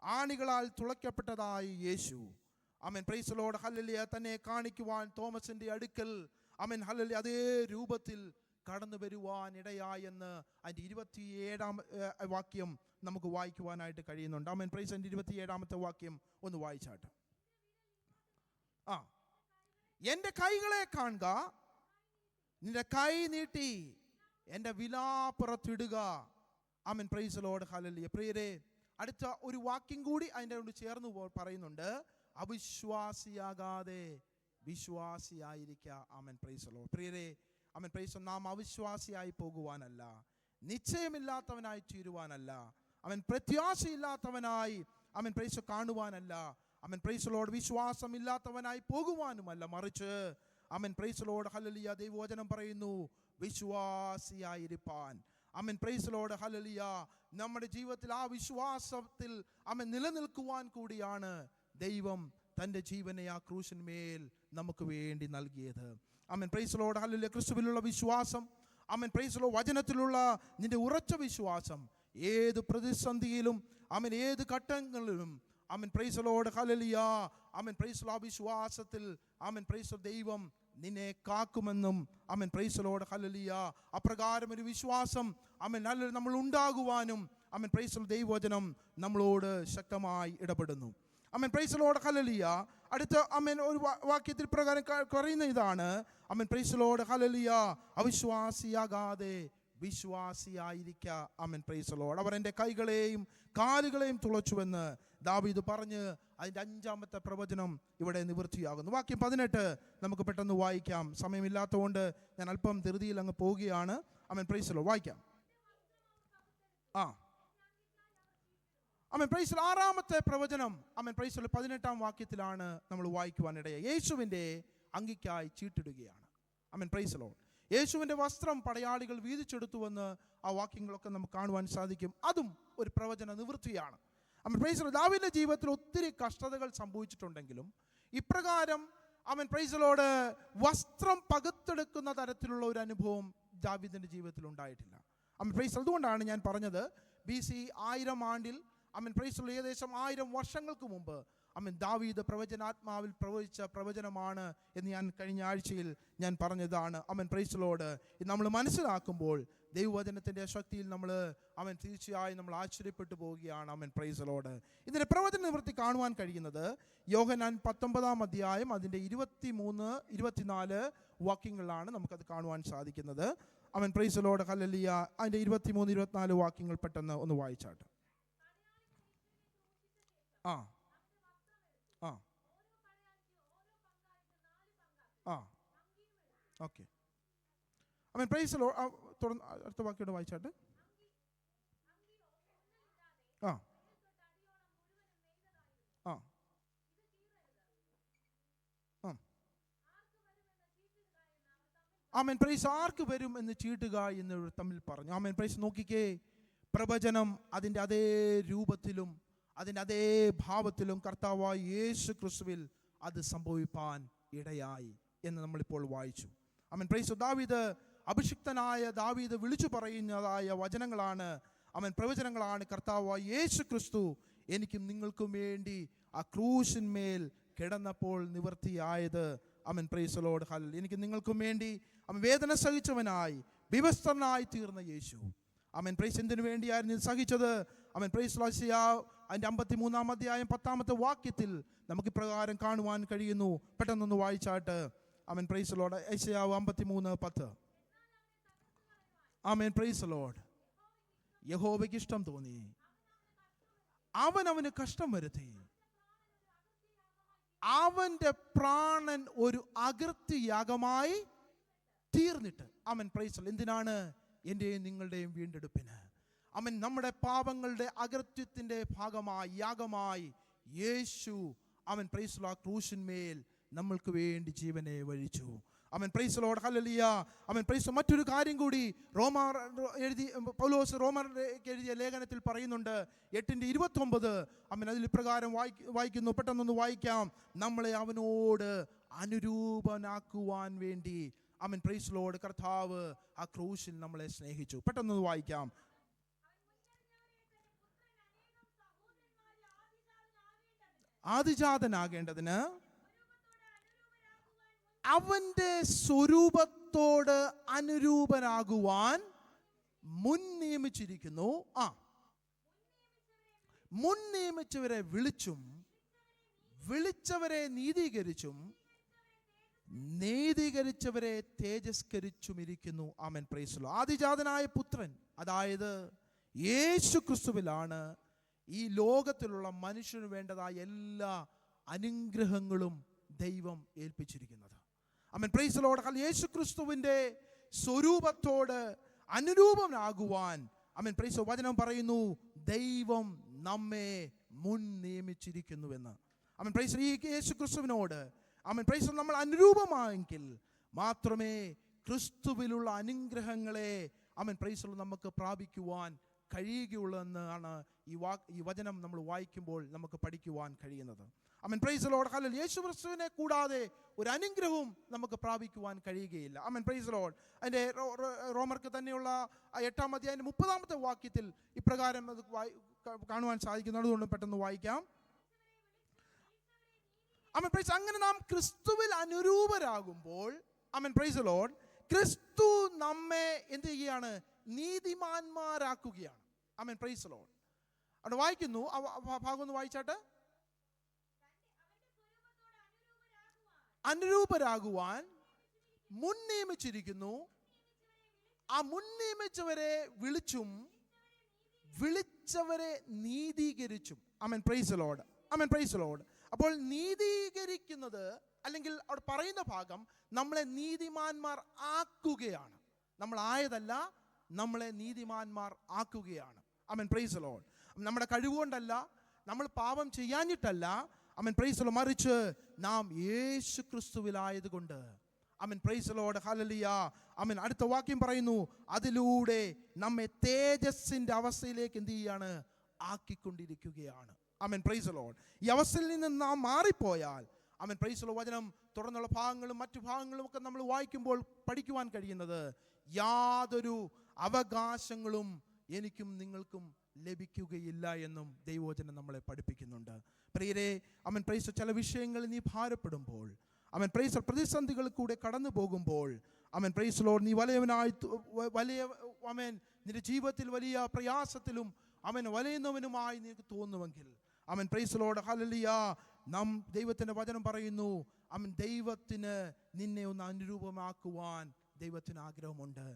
ആണികളാൽ തുളയ്ക്കപ്പെട്ടതായ യേശു ആമേൻ പ്രൈസ് ദി ലോർഡ് ഹല്ലേലൂയ തന്നെ കാണിക്കുവാൻ തോമസിൻ്റെ അടുക്കൽ ആമേൻ ഹല്ലേലൂയ അതേ രൂപത്തിൽ കടന്നു വരുവാൻ ഇടയായെന്ന് അതിൻ്റെ 27-ാം വാക്യം നമുക്ക് വായിക്കുവാനായിട്ട് കഴിയുന്നുണ്ട്. ആമേൻ പ്രൈസ്. അതിൻ്റെ 27-ാമത്തെ വാക്യം ഒന്ന് വായിച്ചാട്ടെ. എൻ്റെ കൈകളെ കാണുക, നിന്റെ കൈ നീട്ടി എൻ്റെ വിലാപ്പുറത്തിടുക. ആമേൻ പ്രൈസ് ദി ലോർഡ് ഹല്ലേലൂയ. പ്രിയരെ, അടുത്ത ഒരു വാക്യം കൂടി അതിൻ്റെ കൊണ്ട് ചേർന്ന് പറയുന്നുണ്ട്, അവിശ്വാസിയാകാതെ വിശ്വാസിയായിരിക്കുക. ആമേൻ പ്രൈസ് ദി ലോർഡ്. പ്രിയരെ, ആമേൻ പ്രൈസ്. നാം അവിശ്വാസിയായി പോകുവാനല്ല, നിശ്ചയമില്ലാത്തവനായി തീരുവാനല്ല, അവൻ പ്രത്യാശയില്ലാത്തവനായി ആമേൻ പ്രൈസ് കാണുവാനല്ല, ആമേൻ പ്രൈസ് ലോർഡ് വിശ്വാസമില്ലാത്തവനായി പോകുവാനുമല്ല, മറിച്ച് ആമേൻ പ്രൈസ് ലോർഡ് ഹല്ലേലൂയ ദൈവവചനം പറയുന്നു വിശ്വാസിയായിരിക്കാൻ. ആമേൻ പ്രൈസ് ലോർഡ് ഹല്ലേലൂയ. നമ്മുടെ ജീവിതത്തിൽ ആ വിശ്വാസത്തിൽ ആമേൻ നിലനിൽക്കുവാൻ കൂടിയാണ് ദൈവം തൻ്റെ ജീവനെ ആ ക്രൂശിന്മേൽ നമുക്ക് വേണ്ടി നൽകിയത്. ആമേൻ പ്രൈസ് ലോർഡ് ഹല്ലേലൂയ. ക്രിസ്തുവിലുള്ള വിശ്വാസം, ആമേൻ പ്രൈസ് ലോർഡ് വചനത്തിലുള്ള നിന്റെ ഉറച്ച വിശ്വാസം ഏത് പ്രതിസന്ധിയിലും ആമേൻ ഏത് ഘട്ടങ്ങളിലും ആമേൻ പ്രൈസ് ലോർഡ് ഹല്ലേലൂയ ആമേൻ പ്രൈസ് ലോർഡ് വിശ്വാസത്തിൽ ആമേൻ പ്രൈസ് ദൈവം നിന്നെ കാക്കുമെന്നും ആമേൻ പ്രൈസ് ലോർഡ് ഹല്ലേലൂയ അപ്രകാരം ഒരു വിശ്വാസം ആമേൻ നല്ല നമ്മൾ ഉണ്ടാകുവാനും ആമേൻ പ്രൈസ് ദൈവവചനം നമ്മളോട് ശക്തമായി ഇടപെടുന്നു. ആമേൻ പ്രൈസ് ലോർഡ് ഹല്ലേലൂയ. അടുത്ത ആമേൻ ഒരു വാക്യത്തിൽ പ്രകാരം പറയുന്ന ഇതാണ്, ആമേൻ പ്രൈസ് ലോർഡ് ഹല്ലേലൂയ അവിശ്വാസിയാകാതെ വിശ്വാസിയായിരിക്കുക. ആമേൻ പ്രൈസ് ലോർഡ്. അവർ എൻ്റെ കൈകളെയും കാലുകളെയും തുളച്ചുവെന്ന് ദാവീദ് പറഞ്ഞ് അതിൻ്റെ 5-ാമത്തെ പ്രവചനം ഇവിടെ നിവൃത്തിയാകുന്നു. വാക്യം 18 നമുക്ക് പെട്ടെന്ന് വായിക്കാം. സമയമില്ലാത്തതുകൊണ്ട് ഞാൻ അല്പം ധൃതിയിൽ അങ്ങ് പോവുകയാണ്. ആമേൻ പ്രൈസ് ലോർഡ്. വായിക്കാം. ആമേൻ പ്രൈസ്. 6-ാമത്തെ പ്രവചനം ആമേൻ പ്രൈസ് 18-ാം വാക്യത്തിലാണ് നമ്മൾ വായിക്കുവാനിടയായി. യേശുവിൻ്റെ അങ്കിക്കായി ചീട്ടിടുകയാണ്. ആമേൻ പ്രൈസ് ലോർഡ്. യേശുവിൻ്റെ വസ്ത്രം പടയാളികൾ വീതിച്ചെടുത്തുവെന്ന് ആ വാക്യങ്ങളൊക്കെ നമുക്ക് കാണുവാൻ സാധിക്കും. അതും ഒരു പ്രവചന നിവൃത്തിയാണ്. ആമേൻ പ്രൈസ് ലോർഡ്. ദാവീദിന്റെ ജീവിതത്തിൽ ഒത്തിരി കഷ്ടതകൾ സംഭവിച്ചിട്ടുണ്ടെങ്കിലും ഇപ്രകാരം ആമേൻ പ്രൈസ് ലോർഡ് വസ്ത്രം പകുത്തെടുക്കുന്ന തരത്തിലുള്ള ഒരു അനുഭവം ദാവീദിന്റെ ജീവിതത്തിൽ ഉണ്ടായിട്ടില്ല. ആമേൻ പ്രൈസ്. അതുകൊണ്ടാണ് ഞാൻ പറഞ്ഞത് BC 1000 ആണ്ടിൽ ആമേൻ പ്രൈസ് ലോർഡ് ഏകദേശം 1000 വർഷങ്ങൾക്ക് മുമ്പ് ആമേൻ ദാവീദ് പ്രവചനാത്മാവിൽ പ്രവചിച്ച പ്രവചനമാണ് എന്ന് ഞാൻ കഴിഞ്ഞ ആഴ്ചയിൽ ഞാൻ പറഞ്ഞതാണ്. ആമേൻ പ്രൈസ് ലോർഡ്. ഇത് നമ്മൾ മനസ്സിലാക്കുമ്പോൾ ദൈവവചനത്തിൻ്റെ ശക്തിയിൽ നമ്മൾ ആമേൻ തീർച്ചയായും നമ്മൾ ആശ്ചര്യപ്പെട്ടു പോവുകയാണ്. ആമേൻ പ്രൈസ് ലോർഡ്. ഇതിൻ്റെ പ്രവചന നിവൃത്തി കാണുവാൻ കഴിയുന്നത് യോഹന്നാൻ 19-ാം അധ്യായം അതിൻ്റെ 23, 24 വാക്യങ്ങളിലാണ് നമുക്കത് കാണുവാൻ സാധിക്കുന്നത്. ആമേൻ പ്രൈസ് ലോർഡ് ഹല്ലേലൂയ. അതിൻ്റെ 23, 24 വാക്യങ്ങൾ പെട്ടെന്ന് ഒന്ന് വായിച്ചാട്ടെ. ഓക്കെ. ആമേൻ പ്രൈസ് ലോർഡ്. തുടർന്ന് അടുത്ത വാക്യം വായിച്ചാട്ടെ. ആമേൻ പ്രൈസ്. ആർക്ക് വരും എന്ന് ചീട്ടുക എന്ന് തമ്മിൽ പറഞ്ഞു. ആമേൻ പ്രൈസ്. നോക്കിക്കേ, പ്രവചനം അതിൻ്റെ അതേ രൂപത്തിലും അതിൻ്റെ അതേ ഭാവത്തിലും കർത്താവായ യേശു ക്രിസ്തുവിൽ അത് സംഭവിപ്പാൻ ഇടയായി എന്ന് നമ്മളിപ്പോൾ വായിച്ചു. ആമേൻ. പ്രൈസ്. ദാവീദ്, അഭിഷിക്തനായ ദാവീദ് വിളിച്ചു പറയുന്നതായ വചനങ്ങളാണ്, പ്രവചനങ്ങളാണ് കർത്താവായ യേശു ക്രിസ്തു എനിക്കും നിങ്ങൾക്കും വേണ്ടി ആ ക്രൂശിന്മേൽ കിടന്നപ്പോൾ നിവൃത്തിയായത്. Price lord. ഹല്ലേലൂയ. എനിക്ക് നിങ്ങൾക്കും വേണ്ടി വേദന സഹിച്ചവനായി വിവസ്ത്രനായി തീർന്ന യേശു. പ്രൈസ്. എന്തിനു വേണ്ടിയായിരുന്നു ഇത് സഹിച്ചത്? Price Lord. അതിൻ്റെ 53-ാം അധ്യായം 10-ാമത്തെ വാക്യത്തിൽ നമുക്ക് ഇപ്രകാരം കാണുവാൻ കഴിയുന്നു. പെട്ടെന്നൊന്ന് വായിച്ചാട്ട്. Praise lord. യെശയ്യാവ് 53:10. Praise lord. യഹോവയ്ക്ക് ഇഷ്ടം തോന്നി, അവന് കഷ്ടം വരുത്തി, അവന്റെ പ്രാണൻ ഒരു അകൃത്യയാഗമായി തീർന്നിട്ട്. പ്രൈസ്. എന്തിനാണ്? എന്റെയും നിങ്ങളുടെയും വീണ്ടെടുപ്പിന്. നമ്മുടെ പാപങ്ങളുടെ അകൃത്യത്തിന്റെ ഭാഗമായി, യാഗമായി യേശു പ്രൈസ് ലോർഡ് ക്രൂശിന്മേൽ നമ്മൾക്ക് വേണ്ടി ജീവനെ വഴിച്ചു. Praise lord. ഹല്ലേലൂയ. പ്രൈസ്. മറ്റൊരു കാര്യം കൂടി പൗലോസ് റോമർക്ക് എഴുതിയ ലേഖനത്തിൽ പറയുന്നുണ്ട്. 8:29. അതിൽ ഇപ്രകാരം വായിക്കുന്നു. പെട്ടെന്നൊന്ന് വായിക്കാം. നമ്മളെ അവനോട് അനുരൂപനാക്കുവാൻ വേണ്ടി പ്രൈസ് ലോർഡ് കർത്താവ് ആ ക്രൂശിൽ നമ്മളെ സ്നേഹിച്ചു. പെട്ടെന്നൊന്ന് വായിക്കാം. ആദിജാതനാകേണ്ടതിന് അവന്റെ സ്വരൂപത്തോട് അനുരൂപനാകുവാൻ മുൻ നിയമിച്ചിരിക്കുന്നു. മുൻ നിയമിച്ചവരെ വിളിച്ചും വിളിച്ചവരെ നീതീകരിച്ചും നീതീകരിച്ചവരെ തേജസ്കരിച്ചുമിരിക്കുന്നു. Praise Lord. ആദിജാതനായ പുത്രൻ, അതായത് യേശു ക്രിസ്തുവിലാണ് ഈ ലോകത്തിലുള്ള മനുഷ്യന് വേണ്ടതായ എല്ലാ അനുഗ്രഹങ്ങളും ദൈവം ഏൽപ്പിച്ചിരിക്കുന്നത്. Praise Lord. യേശു ക്രിസ്തുവിന്റെ സ്വരൂപത്തോട് അനുരൂപനാകുവാൻ പ്രൈസ് വചനം പറയുന്നു, ദൈവം നമ്മെ മുൻ നിയമിച്ചിരിക്കുന്നുവെന്ന്. പ്രൈസ്. ഈ യേശു ക്രിസ്തുവിനോട് പ്രൈസ് നമ്മൾ അനുരൂപമായെങ്കിൽ മാത്രമേ ക്രിസ്തുവിലുള്ള അനുഗ്രഹങ്ങളെ പ്രൈസ് നമുക്ക് പ്രാപിക്കുവാൻ കഴിയുകയുള്ളൂ എന്നാണ് ഈ വചനം നമ്മൾ വായിക്കുമ്പോൾ നമുക്ക് പഠിക്കുവാൻ കഴിയുന്നത്. Price lord. ഹല്ലേലൂയ. യേശു ക്രിസ്തുവിനെ കൂടാതെ ഒരു അനുഗ്രഹവും നമുക്ക് പ്രാപിക്കുവാൻ കഴിയുകയില്ല. Praise Lord. അതിൻ്റെ റോമർക്ക് തന്നെയുള്ള 8-ാം അധ്യായം 30-ാമത്തെ വാക്യത്തിൽ ഇപ്രകാരം അത് കാണുവാൻ സാധിക്കുന്നു. അതുകൊണ്ട് പെട്ടെന്ന് വായിക്കാം. പ്രൈസ്. അങ്ങനെ നാം ക്രിസ്തുവിൽ അനുരൂപരാകുമ്പോൾ പ്രൈസ് ലോർഡ് ക്രിസ്തു നമ്മെ എന്ത് ചെയ്യുകയാണ്? നീതിമാന്മാരാക്കുകയാണ്. Praise lord. അവിടെ വായിക്കുന്നു, ഭാഗം ഒന്ന് വായിച്ചാട്ട്. അനുരൂപരാകുവാൻ മുൻ നിയമിച്ചിരിക്കുന്നു, ആ മുൻ നിയമിച്ചവരെ വിളിച്ചും വിളിച്ചവരെ നീതീകരിച്ചും. Praise lord. Praise lord. അപ്പോൾ നീതീകരിക്കുന്നത്, അല്ലെങ്കിൽ അവിടെ പറയുന്ന ഭാഗം നമ്മളെ നീതിമാന്മാർ ആക്കുകയാണ്. നമ്മൾ ആയതല്ല, നമ്മളെ നീതിമാന്മാർ ആക്കുകയാണ്. Praise lord. നമ്മുടെ കഴിവുകൊണ്ടല്ല, നമ്മൾ പാപം ചെയ്യാഞ്ഞിട്ടല്ല, പ്രൈസ് ലോർഡ്, മറിച്ച് നാം യേശു ക്രിസ്തുവിലായതുകൊണ്ട്. Praise lord. ഹല്ലേലൂയ. അടുത്ത വാക്യം പറയുന്നു, അതിലൂടെ നമ്മെ തേജസ്സിന്റെ അവസ്ഥയിലേക്ക് എന്ത് ചെയ്യാണ്? ആക്കിക്കൊണ്ടിരിക്കുകയാണ്. Praise lord. ഈ അവസ്ഥയിൽ നിന്ന് നാം മാറിപ്പോയാൽ പ്രൈസ് ലോർഡ് വചനം തുടർന്നുള്ള ഭാഗങ്ങളും മറ്റു ഭാഗങ്ങളും ഒക്കെ നമ്മൾ വായിക്കുമ്പോൾ പഠിക്കുവാൻ കഴിയുന്നത്, യാതൊരു അവകാശങ്ങളും എനിക്കും നിങ്ങൾക്കും ലഭിക്കുകയില്ല എന്നും ദൈവവചനം നമ്മളെ പഠിപ്പിക്കുന്നുണ്ട്. പ്രിയരെ, പ്രൈസ് ചില വിഷയങ്ങളിൽ നീ ഭാരപ്പെടുമ്പോൾ, പ്രൈസ് പ്രതിസന്ധികൾ കൂടെ കടന്നു പോകുമ്പോൾ, പ്രൈസ് ലോർഡ് നീ നിന്റെ ജീവിതത്തിൽ വലിയ പ്രയാസത്തിലും വലയുന്നവനുമായി നിനക്ക് തോന്നുമെങ്കിൽ പ്രൈസ് ലോർഡ്. ഹല്ലേലൂയ. നാം ദൈവത്തിന്റെ വചനം പറയുന്നു, ദൈവത്തിന് നിന്നെ ഒന്ന് അനുരൂപമാക്കുവാൻ ദൈവത്തിന് ആഗ്രഹമുണ്ട്.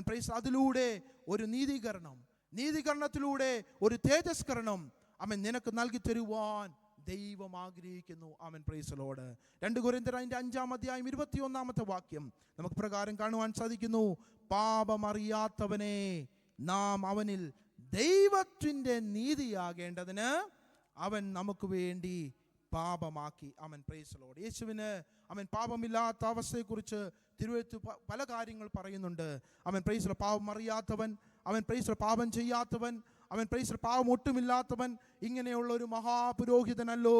പ്രൈസ്. അതിലൂടെ ഒരു നീതീകരണത്തിലൂടെ ഒരു തേജസ്കരണം നിനക്ക് നൽകി തരുവാൻ ദൈവം ആഗ്രഹിക്കുന്നു. Praise Lord. 2 കൊരിന്ത്യർ 5-ാം അധ്യായം 21-ാമത്തെ വാക്യം നമുക്ക് പ്രകാരം കാണുവാൻ സാധിക്കുന്നു, പാപമറിയാത്തവനെ നാം അവനിൽ ദൈവത്തിൻ്റെ നീതിയാകേണ്ടതിന് അവൻ നമുക്ക് വേണ്ടി പാപമാക്കി. Praise Lord. യേശുവിന് പാപമില്ലാത്ത അവസ്ഥയെക്കുറിച്ച് തിരുവെഴുത്ത് പല കാര്യങ്ങൾ പറയുന്നുണ്ട്. Praise Lord. പാപം അറിയാത്തവൻ, അവൻ പ്രൈസ് പാപം ചെയ്യാത്തവൻ, അവൻ പ്രൈസ് പാപം ഒട്ടുമില്ലാത്തവൻ, ഇങ്ങനെയുള്ള ഒരു മഹാപുരോഹിതനല്ലോ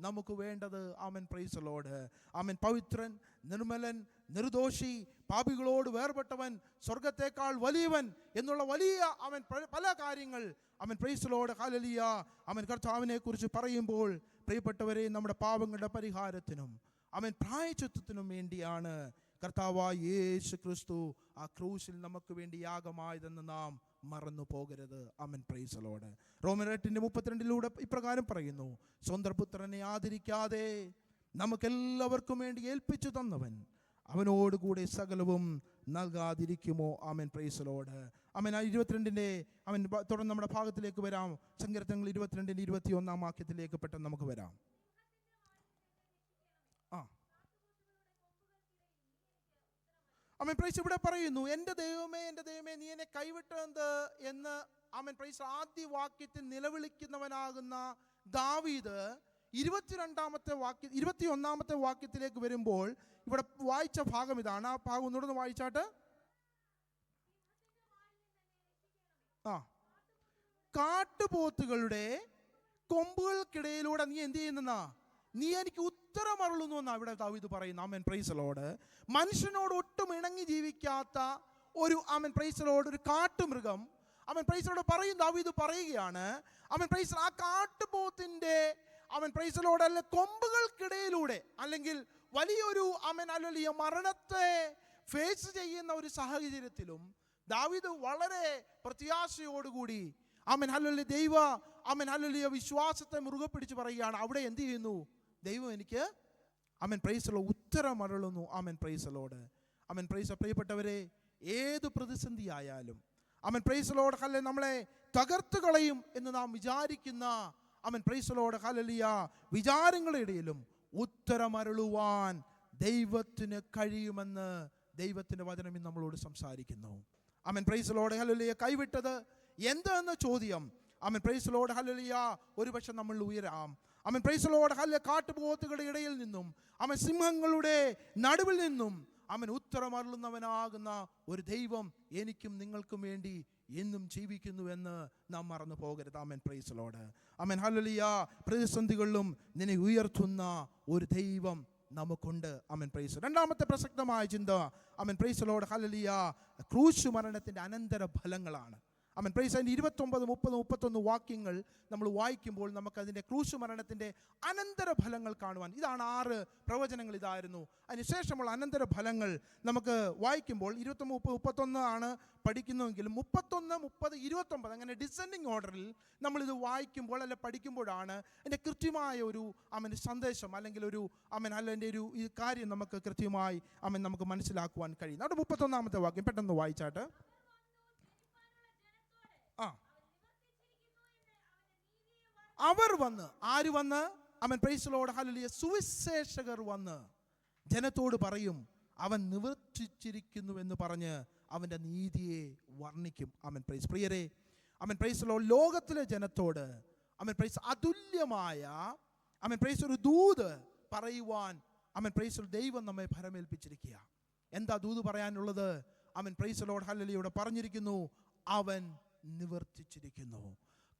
നമുക്ക് വേണ്ടത്. അവൻ പ്രൈസ് ലോർഡ്. അവൻ പവിത്രൻ, നിർമ്മലൻ, നിർദോഷി, പാപികളോട് വേർപെട്ടവൻ, സ്വർഗത്തേക്കാൾ വലിയവൻ എന്നുള്ള വലിയ അവൻ പല കാര്യങ്ങൾ അവൻ പ്രൈസ് ലോർഡ് ഹല്ലേലൂയ അവൻ കർത്താവിനെ കുറിച്ച് പറയുമ്പോൾ, പ്രിയപ്പെട്ടവരെ, നമ്മുടെ പാപങ്ങളുടെ പരിഹാരത്തിനും അവൻ പ്രായശ്ചിത്തത്തിനും വേണ്ടിയാണ് കർത്താവായ യേശു ക്രിസ്തു ആ ക്രൂശിൽ നമുക്ക് വേണ്ടി യാഗമായതെന്ന് നാം മറന്നു പോകരുത്. ആമേൻ, പ്രൈസ് ലോർഡ്. റോമർ 8:32 ഇപ്രകാരം പറയുന്നു, സ്വന്തം പുത്രനെ ആദരിക്കാതെ നമുക്കെല്ലാവർക്കും വേണ്ടി ഏൽപ്പിച്ചു തന്നവൻ അവനോടുകൂടെ സകലവും നൽകാതിരിക്കുമോ? ആമേൻ, പ്രൈസ് ലോർഡ്. ആമേൻ. 22 അവൻ തുടർന്ന് നമ്മുടെ ഭാഗത്തിലേക്ക് വരാം. സങ്കീർത്തനങ്ങൾ 22-21 വാക്യത്തിലേക്ക് പെട്ടെന്ന് നമുക്ക് വരാം. ആമേൻ, പ്രൈസ് ഇവിടെ പറയുന്നു, എൻ്റെ ദൈവമേ, എൻ്റെ ദൈവമേ, നീ എന്നെ കൈവിട്ടത് എന്ന് ആമേൻ, പ്രൈസ് ആദ്യ വാക്യത്തിൽ നിലവിളിക്കുന്നവനാകുന്ന ദാവീദ് 21 വാക്യത്തിലേക്ക് വരുമ്പോൾ ഇവിടെ വായിച്ച ഭാഗം ഇതാണ്. ആ ഭാഗം ഒന്നുകൂടെ വായിച്ചാട്ട്. കാട്ടുപോത്തുകളുടെ കൊമ്പുകൾക്കിടയിലൂടെ നീ എന്ത് ചെയ്യുന്നെന്നാ? നീ എനിക്ക് ഉത്തരമരുളുന്നു എന്നാ ഇവിടെ ദാവീദ് പറയുന്നു. ആമേൻ, പ്രൈസ് ലോർഡ്. മനുഷ്യനോട് ഒട്ടും ഇണങ്ങി ജീവിക്കാത്ത ഒരു ആമേൻ, പ്രൈസ് ലോർഡ്, ഒരു കാട്ടുമൃഗം ആമേൻ, പ്രൈസ് ലോർഡ് പറയും. ദാവീദ് പറയുകയാണ്, ആമേൻ, പ്രൈസ് ആ കാട്ടുപോത്തിന്റെ ആമേൻ, പ്രൈസ് ലോർഡ് അല്ലെ കൊമ്പുകൾക്കിടയിലൂടെ, അല്ലെങ്കിൽ വലിയൊരു ആമേൻ ഹല്ലേലൂയ മരണത്തെ ഫേസ് ചെയ്യുന്ന ഒരു സാഹചര്യത്തിലും ദാവീദ് വളരെ പ്രത്യാശയോടുകൂടി ആമേൻ ഹല്ലേലൂയ ആമേൻ ഹല്ലേലൂയ വിശ്വാസത്തെ മുറുകെ പിടിച്ച് പറയുകയാണ്. അവിടെ എന്ത് ചെയ്യുന്നു? ദൈവം എനിക്ക് ആമേൻ, പ്രൈസ് ലോർഡ് ഉത്തരം അരുളുന്നു. ആമേൻ, പ്രൈസ് ലോർഡ്. ആമേൻ, പ്രൈസ്. പ്രിയപ്പെട്ടവരെ, ഏത് പ്രതിസന്ധി ആയാലും ആമേൻ, പ്രൈസ് ലോർഡ് ഹല്ലേലൂയ നമ്മളെ തകർത്ത് കളയും എന്ന് നാം വിചാരിക്കുന്ന ആമേൻ, പ്രൈസ് ലോർഡ് ഹല്ലേലൂയ വിചാരങ്ങളുടെ ഇടയിലും ഉത്തരമരുളുവാൻ ദൈവത്തിന് കഴിയുമെന്ന് ദൈവത്തിന്റെ വചനം നമ്മളോട് സംസാരിക്കുന്നു. ആമേൻ, പ്രൈസ് ലോർഡ് ഹല്ലേലൂയ. കൈവിട്ടത് എന്തെന്ന ചോദ്യം ആമേൻ, പ്രൈസ് ലോർഡ് ഹല്ലേലൂയ ഒരുപക്ഷെ നമ്മൾ ഉയരാം. ആമേൻ, പ്രൈസ് ലോർഡ് ഹല്ലേലൂയ. കാട്ടുപോത്തുകളുടെ ഇടയിൽ നിന്നും ആമേൻ, സിംഹങ്ങളുടെ നടുവിൽ നിന്നും ആമേൻ ഉത്തരമരുളുന്നവനാകുന്ന ഒരു ദൈവം എനിക്കും നിങ്ങൾക്കും വേണ്ടി എന്നും ജീവിക്കുന്നുവെന്ന് നാം മറന്നു പോകരുത്. ആമേൻ, പ്രൈസ് ലോർഡ്. ആമേൻ, ഹല്ലേലൂയ. പ്രതിസന്ധികളിലും നിന്നെ ഉയർത്തുന്ന ഒരു ദൈവം നമുക്കുണ്ട്. ആമേൻ, പ്രൈസ്. രണ്ടാമത്തെ പ്രസക്തമായ ചിന്ത ആമേൻ, പ്രൈസ് ലോർഡ് ഹല്ലേലൂയ ക്രൂശ് മരണത്തിന്റെ അനന്തര ഫലങ്ങളാണ്. ആമേൻ, പ്രൈസ്. അതിൻ്റെ 29, 30, 31 വാക്യങ്ങൾ നമ്മൾ വായിക്കുമ്പോൾ നമുക്കതിൻ്റെ ക്രൂശ് മരണത്തിൻ്റെ അനന്തര ഫലങ്ങൾ കാണുവാൻ, ഇതാണ് 6 പ്രവചനങ്ങൾ ഇതായിരുന്നു. അതിനുശേഷമുള്ള അനന്തര ഫലങ്ങൾ നമുക്ക് വായിക്കുമ്പോൾ 29, 30, 31 ആണ് പഠിക്കുന്നുവെങ്കിലും 31, 30, 29 അങ്ങനെ ഡിസെൻഡിങ് ഓർഡറിൽ നമ്മളിത് വായിക്കുമ്പോൾ അല്ലെ പഠിക്കുമ്പോഴാണ് അതിൻ്റെ കൃത്യമായ ഒരു ആമേൻ സന്ദേശം, അല്ലെങ്കിൽ ഒരു ആമേൻ അതിൻ്റെ ഒരു ഈ കാര്യം നമുക്ക് കൃത്യമായി ആമേൻ നമുക്ക് മനസ്സിലാക്കുവാൻ കഴിയും. അവിടെ 31 വാക്യം പെട്ടെന്ന് വായിച്ചാട്ട്. അവർ വന്ന്, ആര് വന്ന്? ആമേൻ, പ്രൈസ് ലോർഡ് ഹല്ലേലൂയ സുവിശേഷകർ വന്ന് ജനത്തോട് പറയും, അവൻ നിവർത്തിച്ചിരിക്കുന്നു എന്ന് പറഞ്ഞ് അവൻ്റെ നീതിയെ വർണ്ണിക്കും. ആമേൻ, പ്രൈസ്. പ്രിയരെ, ആമേൻ, പ്രൈസ് ലോർഡ് ലോകത്തിലെ ജനത്തോട് ആമേൻ, പ്രൈസ് അതുല്യമായ ആമേൻ, പ്രൈസ് ഒരു ദൂത് പറയുവാൻ ആമേൻ, പ്രൈസ് ദൈവം നമ്മെ ഭരമേൽപ്പിച്ചിരിക്കുക. എന്താ ദൂത് പറയാനുള്ളത്? ആമേൻ, പ്രൈസ് ലോർഡ് ഹല്ലേലൂയ ഇവിടെ പറഞ്ഞിരിക്കുന്നു, അവൻ നിവർത്തിച്ചിരിക്കുന്നു.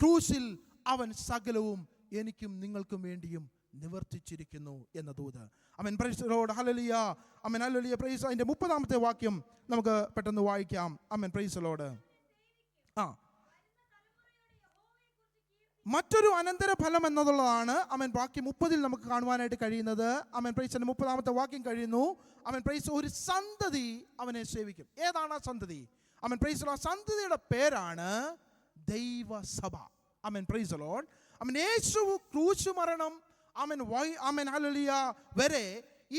ക്രൂശിൽ അവൻ സകലവും എനിക്കും നിങ്ങൾക്കും വേണ്ടിയും നിവർത്തിച്ചിരിക്കുന്നു എന്ന ദൂത്. ആമേൻ, പ്രൈസ് ലോർഡ് ഹല്ലേലൂയ. ആമേൻ, ഹല്ലേലൂയ. പ്രൈസ്. അതിന്റെ 30 വാക്യം നമുക്ക് പെട്ടെന്ന് വായിക്കാം. ആമേൻ, പ്രൈസ് ലോർഡ്. മറ്റൊരു അനന്തര ഫലം എന്നുള്ളതാണ് ആമേൻ വാക്യം 30 നമുക്ക് കാണുവാനായിട്ട് കഴിയുന്നത്. ആമേൻ, പ്രൈസ്. 30 വാക്യം കഴിയുന്നു. ആമേൻ, പ്രൈസ്. ഒരു സന്തതി അവനെ സേവിക്കും. ഏതാണ് ആ സന്തതി? ആമേൻ, പ്രൈസ്. ആ സന്തതിയുടെ പേരാണ് ദൈവസഭ. ആമേൻ, പ്രൈസ് ലോർഡ്. ആമേൻ, യേശു ക്രൂശ് മരണം ആമേൻ ഹല്ലേലൂയ വരെ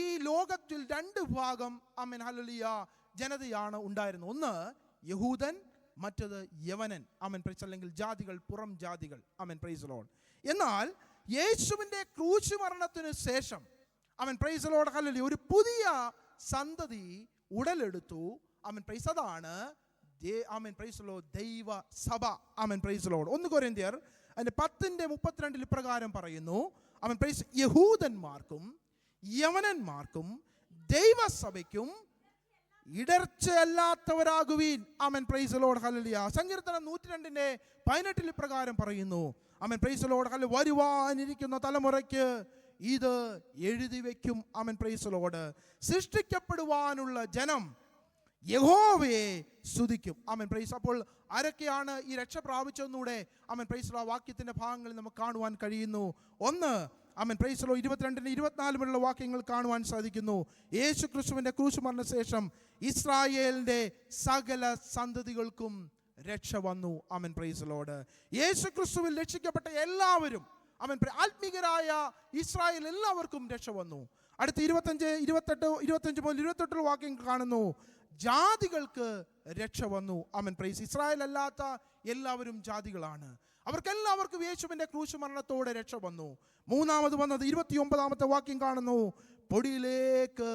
ഈ ലോകത്തിൽ 2 ഭാഗം ആമേൻ ഹല്ലേലൂയ ജനതയാണ് ഉണ്ടായിരുന്നത്. ഒന്ന് യഹൂദൻ, മറ്റത് യവനൻ. ആമേൻ, പ്രൈസ്. അല്ലെങ്കിൽ ജാതികൾ, പുറം ജാതികൾ. ആമേൻ, പ്രൈസ് ലോർഡ്. എന്നാൽ യേശുവിൻ്റെ ക്രൂശ് മരണത്തിന് ശേഷം ആമേൻ, പ്രൈസ് ലോർഡ് ഹല്ലേലൂയ ഒരു പുതിയ സന്തതി ഉടലെടുത്തു. ആമേൻ, പ്രൈസ്. അതാണ് ആമേൻ, പ്രൈസ് ലോർഡ് ദൈവ സഭ. ആമേൻ, പ്രൈസ് ലോർഡ്. 1 കൊരിന്ത്യർ അതിന്റെ 10:32 ഇപ്രകാരം പറയുന്നു, ആമേൻ, പ്രൈസ്. യഹൂദന്മാർക്കും യവനന്മാർക്കും ദൈവസഭയ്ക്കും ഇടർച്ചയല്ലാത്തവരാകുവീൻ. ആമേൻ, പ്രൈസ് ദി ലോർഡ്, ഹല്ലേലൂയ. സങ്കീർത്തനം 102:18 ഇപ്രകാരം പറയുന്നു. ആമേൻ, പ്രൈസ് ദി ലോർഡ്, ഹല്ലേലൂയ. വരുവാനിരിക്കുന്ന തലമുറയ്ക്ക് ഇത് എഴുതി വെക്കും. ആമേൻ, പ്രൈസ് ദി ലോർഡ്. സൃഷ്ടിക്കപ്പെടുവാനുള്ള ജനം യഹോവയെ സ്തുതിക്കും. ആമേൻ, പ്രൈസ്. അപ്പോൾ ആരൊക്കെയാണ് ഈ രക്ഷ പ്രാപിച്ചെന്നൂടെ ആമേൻ, പ്രൈസ് ദി വാക്യത്തിന്റെ ഭാഗങ്ങളിൽ നമുക്ക് കാണുവാൻ കഴിയുന്നു. ഒന്ന്, ആമേൻ, പ്രൈസ് ദി ലോർഡ്, 22-24 വാക്യങ്ങൾ കാണുവാൻ സാധിക്കുന്നു. യേശു ക്രിസ്തുവിന്റെ ക്രൂശ് മരണശേഷം ഇസ്രായേലിന്റെ സകല സന്തതികൾക്കും രക്ഷ വന്നു. ആമേൻ, പ്രൈസ് ദി ലോർഡ്. യേശു ക്രിസ്തുവിൽ രക്ഷിക്കപ്പെട്ട എല്ലാവരും, ആമേൻ, ആത്മീകരായ ഇസ്രായേൽ എല്ലാവർക്കും രക്ഷ വന്നു. അടുത്ത 25-28 വാക്യങ്ങൾ കാണുന്നു. ജാതികൾക്ക് രക്ഷ വന്നു. ആമേൻ, പ്രൈസ്. ഇസ്രായേൽ അല്ലാത്ത എല്ലാവരും ജാതികളാണ്. അവർക്കെല്ലാവർക്കും യേശുവിന്റെ ക്രൂശ് മരണത്തോടെ രക്ഷ വന്നു. മൂന്നാമത് വന്നത് 29 വാക്യം കാണുന്നു. പൊടിയിലേക്ക്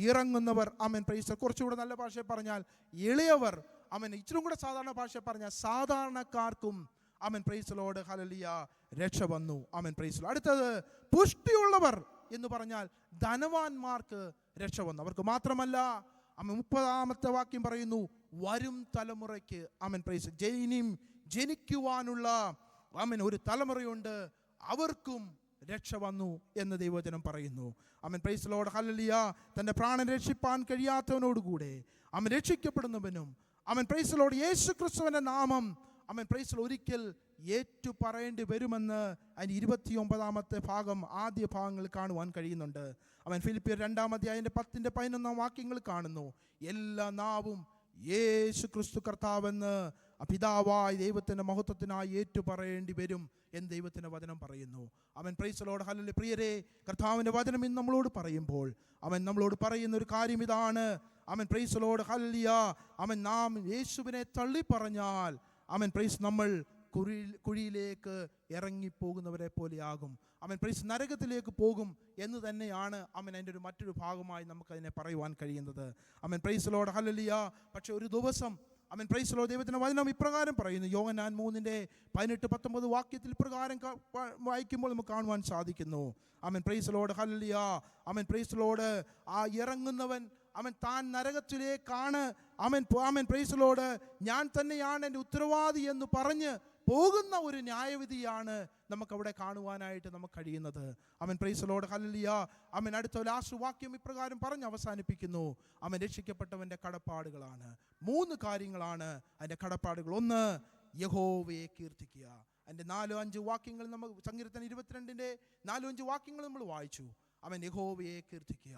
ഇറങ്ങുന്നവർ, ആമേൻ, പ്രൈസ്. കുറച്ചുകൂടെ നല്ല ഭാഷയിൽ പറഞ്ഞാൽ എളിയവർ, ആമേൻ, ഇച്ചിരി കൂടെ സാധാരണ ഭാഷയിൽ പറഞ്ഞാൽ സാധാരണക്കാർക്കും, ആമേൻ, പ്രൈസ് ദി ലോർഡ്, ഹല്ലേലൂയ, രക്ഷ വന്നു. ആമേൻ, പ്രൈസ്. അടുത്തത് പുഷ്ടിയുള്ളവർ എന്ന് പറഞ്ഞാൽ ധനവാന്മാർക്ക് രക്ഷ വന്നു. അവർക്ക് മാത്രമല്ല, ആമേൻ, 30 വാക്യം പറയുന്നു, വരും തലമുറയ്ക്ക്, ആമേൻ, പ്രൈസ്, ജനിക്കുവാനുള്ള, ആമേൻ, ഒരു തലമുറയുണ്ട്, അവർക്കും രക്ഷ വന്നു എന്ന് ദൈവവചനം പറയുന്നു. ആമേൻ, പ്രൈസ് ദി ലോർഡ്, ഹല്ലേലൂയ. തൻ്റെ പ്രാണൻ രക്ഷിപ്പാൻ കഴിയാത്തവനോടുകൂടെ ആമേൻ രക്ഷിക്കപ്പെടുന്നവനും, ആമേൻ, പ്രൈസ് ദി ലോർഡ്, യേശു ക്രിസ്തുവിന്റെ നാമം, ആമേൻ, പ്രൈസ് ദി ലോർഡ്, ഒരിക്കൽ ഏറ്റു പറയേണ്ടി വരുമെന്ന് അതിന് 29 ഭാഗം ആദ്യ ഭാഗങ്ങൾ കാണുവാൻ കഴിയുന്നുണ്ട്. അവൻ ഫിലിപ്പിയർ 2-10-11 വാക്യങ്ങൾ കാണുന്നു. എല്ലാ നാവും യേശു ക്രിസ്തു കർത്താവെന്ന് പിതാവായ ദൈവത്തിന്റെ മഹത്വത്തിനായി ഏറ്റു പറയേണ്ടി വരും എന്ന് ദൈവത്തിന്റെ വചനം പറയുന്നു. അവൻ, പ്രൈസ് ദി ലോർഡ്, ഹല്ലേലൂയ. പ്രിയരെ, കർത്താവിന്റെ വചനം ഇന്ന് നമ്മളോട് പറയുമ്പോൾ അവൻ നമ്മളോട് പറയുന്ന ഒരു കാര്യം ഇതാണ്. അവൻ, പ്രൈസ് ദി ലോർഡ്, ഹല്ലേലൂയ. അവൻ, നാം യേശുവിനെ തള്ളി പറഞ്ഞാൽ, അവൻ, പ്രൈസ്, നമ്മൾ കുഴിയിലേക്ക് ഇറങ്ങിപ്പോകുന്നവരെ പോലെയാകും. അവൻ, പ്രൈസ്, നരകത്തിലേക്ക് പോകും എന്ന് തന്നെയാണ് അവൻ അതിൻ്റെ ഒരു മറ്റൊരു ഭാഗമായി നമുക്കതിനെ പറയുവാൻ കഴിയുന്നത്. അവൻ, പ്രൈസ് ദി ലോർഡ്, ഹല്ലേലൂയ. പക്ഷെ ഒരു ദിവസം, അവൻ, പ്രൈസ് ദി ലോർഡ്, ദൈവത്തിന്റെ വചനം ഇപ്രകാരം പറയുന്നു. യോഹന്നാൻ 3:18-19 വാക്യത്തിൽ ഇപ്രകാരം വായിക്കുമ്പോൾ നമുക്ക് കാണുവാൻ സാധിക്കുന്നു. അവൻ, പ്രൈസ് ദി ലോർഡ്, ഹല്ലേലൂയ. അവൻ, പ്രൈസ് ദി ലോർഡ്, ആ ഇറങ്ങുന്നവൻ അവൻ താൻ നരകത്തിലേക്കാണ്, അവൻ, പ്രൈസ് ദി ലോർഡ്, ഞാൻ തന്നെയാണ് എൻ്റെ ഉത്തരവാദി എന്ന് പറഞ്ഞ് പോകുന്ന ഒരു ന്യായവിധിയാണ് നമുക്കവിടെ കാണുവാനായിട്ട് നമുക്ക് കഴിയുന്നത്. അവൻ, പ്രൈസ് ദി ലോർഡ്, ഹല്ലേലൂയ. അവൻ, അടുത്ത ലാസ്റ്റ് വാക്യം ഇപ്രകാരം പറഞ്ഞ് അവസാനിപ്പിക്കുന്നു. അവൻ രക്ഷിക്കപ്പെട്ടവൻ്റെ കടപ്പാടുകളാണ്. 3 കാര്യങ്ങളാണ് അതിൻ്റെ കടപ്പാടുകൾ. ഒന്ന്, യഹോവയെ കീർത്തിക്കുക. അതിൻ്റെ 4-5 വാക്യങ്ങൾ നമ്മൾ സങ്കീർത്തനം 22-4-5 വാക്യങ്ങൾ നമ്മൾ വായിച്ചു. അവൻ യഹോവയെ കീർത്തിക്കുക.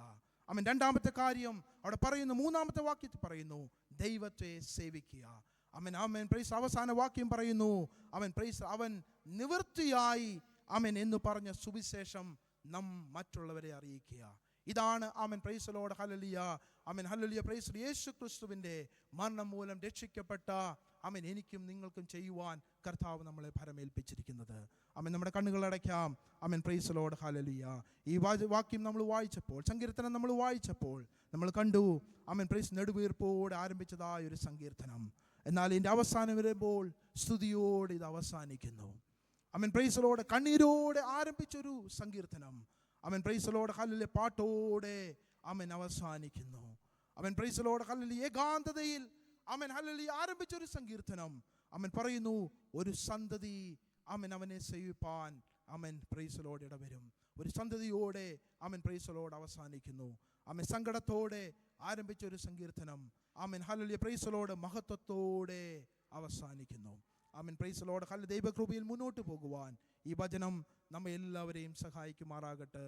അവൻ രണ്ടാമത്തെ കാര്യം അവിടെ പറയുന്നു, 3-ാമത്തെ വാക്യത്തിൽ പറയുന്നു, ദൈവത്തെ സേവിക്കുക. അവൻ, ആമേൻ, പ്രൈസ്. അവസാന വാക്യം പറയുന്നു, അവൻ, പ്രൈസ്, അവൻ നിവൃത്തിയായി, ആമേൻ, എന്ന് പറഞ്ഞ സുവിശേഷം നാം മറ്റുള്ളവരെ അറിയിക്കുക. ഇതാണ്, ആമേൻ, പ്രൈസ് ദി ലോർഡ്, ഹല്ലേലൂയ. ആമേൻ, ഹല്ലേലൂയ, പ്രൈസ്. യേശു ക്രിസ്തുവിൻ്റെ മരണം മൂലം രക്ഷിക്കപ്പെട്ട, ആമേൻ, എനിക്കും നിങ്ങൾക്കും ചെയ്യുവാൻ കർത്താവ് നമ്മളെ ഭരമേൽപ്പിച്ചിരിക്കുന്നത്. ആമേൻ, നമ്മുടെ കണ്ണുകൾ അടയ്ക്കാം. ആമേൻ, പ്രൈസ് ദി ലോർഡ്, ഹല്ലേലൂയ. ഈ വാക്യം നമ്മൾ വായിച്ചപ്പോൾ, സങ്കീർത്തനം നമ്മൾ വായിച്ചപ്പോൾ നമ്മൾ കണ്ടു, ആമേൻ, പ്രൈസ്, നെടുവീർപ്പോടെ ആരംഭിച്ചതായ ഒരു സങ്കീർത്തനം. എന്നാൽ ഇതിൻ്റെ അവസാനം വരുമ്പോൾ സ്തുതിയോടെ ഇത് അവസാനിക്കുന്നു. ആമേൻ, പ്രൈസ് ദി ലോർഡ്. കണ്ണീരോടെ ആരംഭിച്ചൊരു സങ്കീർത്തനം, ആമേൻ, പ്രൈസ് ദി ലോർഡ്, ഹല്ലേലൂയ, പാട്ടോടെ ആമേൻ അവസാനിക്കുന്നു. ആമേൻ, പ്രൈസ് ദി ലോർഡ്, ഹല്ലേലൂയ. ഏകാന്തതയിൽ, ആമേൻ, ഹല്ലേലൂയ, ആരംഭിച്ചൊരു സങ്കീർത്തനം, ആമേൻ, പറയുന്നു, ഒരു സന്തതി, ആമേൻ, അവനെ സേവിപ്പാൻ, ആമേൻ, പ്രൈസ് ദി ലോർഡ്, ഇടവരും. ഒരു സന്തതിയോടെ, ആമേൻ, പ്രൈസ് ദി ലോർഡ്, അവസാനിക്കുന്നു. ആമേൻ, സങ്കടത്തോടെ ആരംഭിച്ച ഒരു സങ്കീർത്തനം, ആമേൻ, ഹല്ലേലൂയ, പ്രൈസ് ദി ലോർഡ്, മഹത്വത്തോടെ അവസാനിക്കുന്നു. ആമേൻ, പ്രൈസ് ദി ലോർഡ്, ഹല്ലേലൂയ. ദൈവകൃപയിൽ മുന്നോട്ട് പോകുവാൻ ഈ വചനം നമ്മെ എല്ലാവരെയും സഹായിക്കുമാറാകട്ടെ.